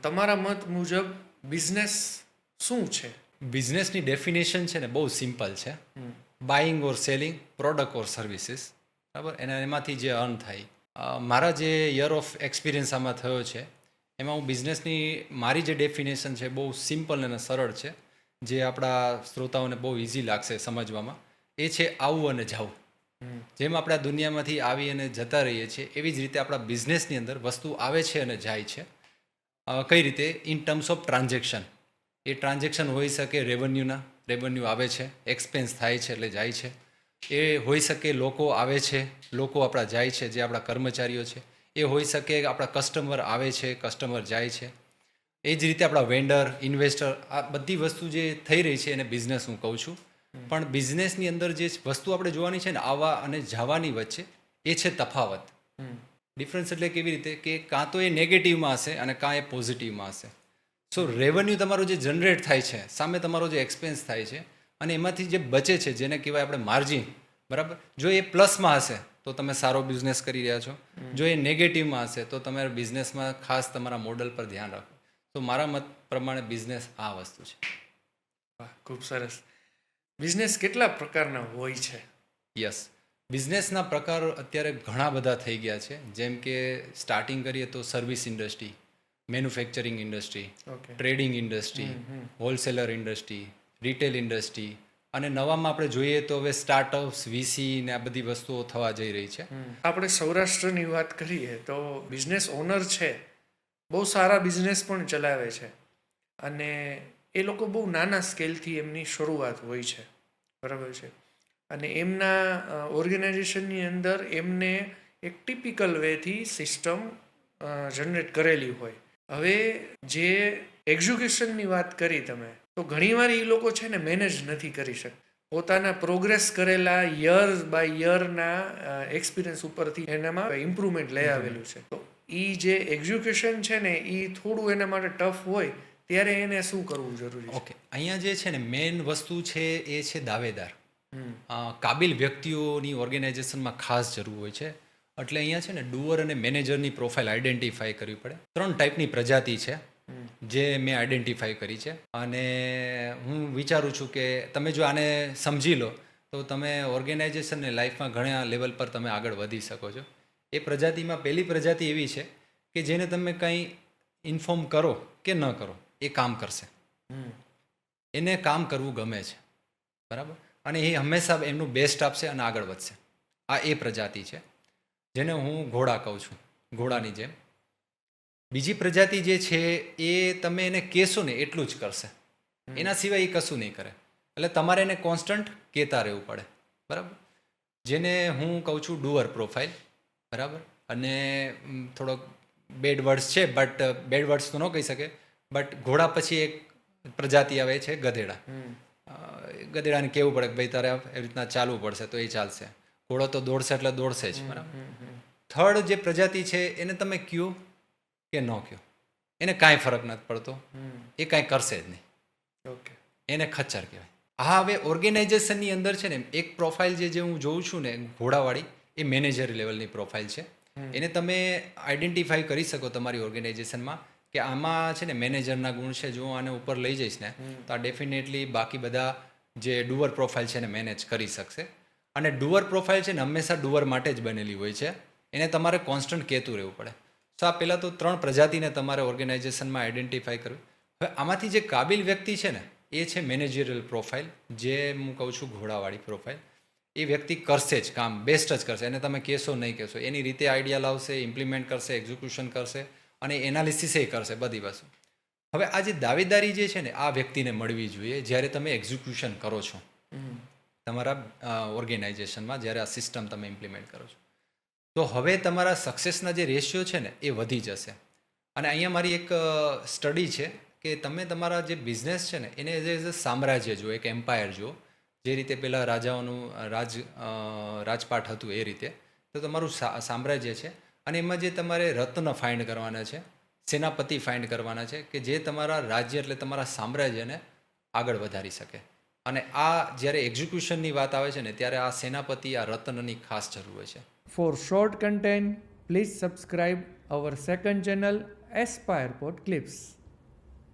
તમારા મત મુજબ બિઝનેસ શું છે? બિઝનેસની ડેફિનેશન છે ને બહુ સિમ્પલ છે. બાઇંગ ઓર સેલિંગ પ્રોડક્ટ ઓર સર્વિસીસ, બરાબર. એમાંથી જે અર્ન થાય. મારા જે યર ઓફ એક્સપિરિયન્સ આમાં થયો છે એમાં હું બિઝનેસની મારી જે ડેફિનેશન છે બહુ સિમ્પલ અને સરળ છે, જે આપણા શ્રોતાઓને બહુ ઇઝી લાગશે સમજવામાં. એ છે આવવું અને જાવું. જેમ આપણે આ દુનિયામાંથી આવી અને જતા રહીએ છીએ એવી જ રીતે આપણા બિઝનેસની અંદર વસ્તુ આવે છે અને જાય છે. કઈ રીતે? In terms of transaction. A transaction હોઈ શકે રેવન્યુ આવે છે, એક્સપેન્સ થાય છે એટલે જાય છે. એ હોઈ શકે લોકો આવે છે, લોકો આપણા જાય છે, જે આપણા કર્મચારીઓ છે. એ હોઈ શકે આપણા કસ્ટમર આવે છે, કસ્ટમર જાય છે. એ જ રીતે આપણા વેન્ડર, ઇન્વેસ્ટર, આ બધી વસ્તુ જે થઈ રહી છે એને બિઝનેસ હું કહું છું. પણ બિઝનેસની અંદર જે વસ્તુ આપણે જોવાની છે ને આવવા અને જવાની વચ્ચે, એ છે તફાવત. ડિફરન્સ એટલે કેવી રીતે કે કાં તો એ નેગેટિવમાં હશે અને કાં એ પોઝિટિવમાં હશે. સો રેવન્યુ તમારો જે જનરેટ થાય છે, સામે તમારો જે એક્સપેન્સ થાય છે અને એમાંથી જે બચે છે જેને કહેવાય આપણે માર્જિન, બરાબર. જો એ પ્લસમાં હશે તો તમે સારો બિઝનેસ કરી રહ્યા છો. જો એ નેગેટિવમાં હશે તો તમારા બિઝનેસમાં ખાસ તમારા મોડલ પર ધ્યાન રાખો. તો મારા મત પ્રમાણે બિઝનેસ આ વસ્તુ છે. વાહ, ખૂબ સરસ. બિઝનેસ કેટલા પ્રકારના હોય છે? યસ, બિઝનેસના પ્રકાર અત્યારે ઘણા બધા થઈ ગયા છે. જેમ કે સ્ટાર્ટિંગ કરીએ તો service industry, manufacturing industry, okay. Trading industry, wholesaler industry, retail industry, અને નવામાં આપણે જોઈએ તો હવે સ્ટાર્ટઅપ્સ, વીસી ને આ બધી વસ્તુઓ થવા જઈ રહી છે. આપણે સૌરાષ્ટ્રની વાત કરીએ તો બિઝનેસ ઓનર છે, બહુ સારા બિઝનેસ પણ ચલાવે છે અને એ લોકો બહુ નાના સ્કેલથી એમની શરૂઆત હોય છે, બરાબર છે. અને એમના ઓર્ગેનાઇઝેશનની અંદર એમને એક ટિપિકલ વેથી સિસ્ટમ જનરેટ કરેલી હોય. હવે જે એક્ઝિક્યુશનની વાત કરી તમે, તો ઘણીવાર એ લોકો છે ને મેનેજ નથી કરી શકતા. પોતાના પ્રોગ્રેસ કરેલા યર બાય યરના એક્સપિરિયન્સ ઉપરથી એનામાં ઇમ્પ્રુવમેન્ટ લઈ આવેલું છે. તો એ જે એક્ઝિક્યુશન છે ને એ થોડું એના માટે ટફ હોય, ત્યારે એને શું કરવું જરૂરી છે? ઓકે, અહીંયા જે છે ને મેઇન વસ્તુ છે એ છે દાવેદાર. કાબિલ વ્યક્તિઓની ઓર્ગેનાઇઝેશનમાં ખાસ જરૂર હોય છે. એટલે અહીંયા છે ને ડુઅર અને મેનેજરની પ્રોફાઇલ આઈડેન્ટિફાઈ કરવી પડે. 3 ટાઈપની પ્રજાતિ છે જે મેં આઈડેન્ટિફાઈ કરી છે. અને હું વિચારું છું કે તમે જો આને સમજી લો તો તમે ઓર્ગેનાઇઝેશનને લાઈફમાં ઘણા લેવલ પર તમે આગળ વધી શકો છો. એ પ્રજાતિમાં પહેલી પ્રજાતિ એવી છે કે જેને તમે કંઈ ઇન્ફોર્મ કરો કે ન કરો એ કામ કરશે. એને કામ કરવું ગમે છે, બરાબર. અને એ હંમેશા એમનું બેસ્ટ આપશે અને આગળ વધશે. આ એ પ્રજાતિ છે જેને હું ઘોડા કહું છું, ઘોડાની જેમ. બીજી પ્રજાતિ જે છે એ તમે એને કહેશો ને એટલું જ કરશે, એના સિવાય એ કશું નહીં કરે. એટલે તમારે એને કોન્સ્ટન્ટ કહેતા રહેવું પડે, બરાબર. જેને હું કહું છું ડુઅર પ્રોફાઇલ, બરાબર. અને થોડોક બેડ વર્ડ્સ છે, બટ બેડ વર્ડ્સ તો ન કહી શકે. બટ ઘોડા પછી એક પ્રજાતિ આવે છે ગધેડા. ગધેડાને કહેવું પડે કે ભાઈ તારે એવી રીતના ચાલવું પડશે તો એ ચાલશે. ઘોડો તો દોડશે એટલે દોડશે જ, બરાબર. થર્ડ જે પ્રજાતિ છે એને તમે કહો કે ન કહો એને કાંઈ ફરક નથી પડતો, એ કાંઈ કરશે જ નહીં. ઓકે. એને ખચ્ચર કહેવાય. હા, હવે ઓર્ગેનાઇઝેશનની અંદર છે ને એક પ્રોફાઇલ જે હું જોઉં છું ને ઘોડાવાળી, એ મેનેજર લેવલની પ્રોફાઇલ છે. એને તમે આઈડેન્ટિફાઈ કરી શકો તમારી ઓર્ગેનાઇઝેશનમાં કે આમાં છે ને મેનેજરના ગુણ છે. જો હું આને ઉપર લઈ જઈશ ને તો આ ડેફિનેટલી બાકી બધા જે ડુઅર પ્રોફાઇલ છે એને મેનેજ કરી શકશે. અને ડુઅર પ્રોફાઇલ છે ને હંમેશા ડુઅર માટે જ બનેલી હોય છે. એને તમારે કોન્સ્ટન્ટ કહેતું રહેવું પડે. સો આ પહેલાં તો 3 પ્રજાતિને તમારે ઓર્ગેનાઇઝેશનમાં આઈડેન્ટિફાઈ કરવી. હવે આમાંથી જે કાબિલ વ્યક્તિ છે ને એ છે મેનેજરિયલ પ્રોફાઇલ, જે હું કહું છું ઘોડાવાળી પ્રોફાઇલ. એ વ્યક્તિ કરશે જ કામ, બેસ્ટ જ કરશે. એને તમે કહેશો નહીં કહેશો, એની રીતે આઈડિયા લાવશે, ઇમ્પ્લિમેન્ટ કરશે, એક્ઝિક્યુશન કરશે અને એનાલિસિસ એ કરશે, બધી વસ્તુ. હવે આ જે દાવેદારી જે છે ને આ વ્યક્તિને મળવી જોઈએ જ્યારે તમે એક્ઝિક્યુશન કરો છો તમારા ઓર્ગેનાઇઝેશનમાં, જ્યારે આ સિસ્ટમ તમે ઇમ્પ્લિમેન્ટ કરો છો. તો હવે તમારા સક્સેસના જે રેશિયો છે ને એ વધી જશે. અને અહીંયા મારી એક સ્ટડી છે કે તમે તમારા જે બિઝનેસ છે ને એને એઝ એ સામ્રાજ્ય જુઓ, એક એમ્પાયર જુઓ. જે રીતે પહેલાં રાજાઓનું રાજપાટ હતું એ રીતે. તો તમારું સામ્રાજ્ય છે અને એમાં જે તમારે રત્ન ફાઇન્ડ કરવાના છે, સેનાપતિ ફાઇન્ડ કરવાના છે કે જે તમારા રાજ્ય એટલે તમારા સામ્રાજ્યને આગળ વધારી શકે. અને આ જ્યારે એક્ઝિક્યુશનની વાત આવે છે ને ત્યારે આ સેનાપતિ, આ રત્નની ખાસ જરૂર હોય છે. For short content, please subscribe our second channel, Aspire Pod Clips.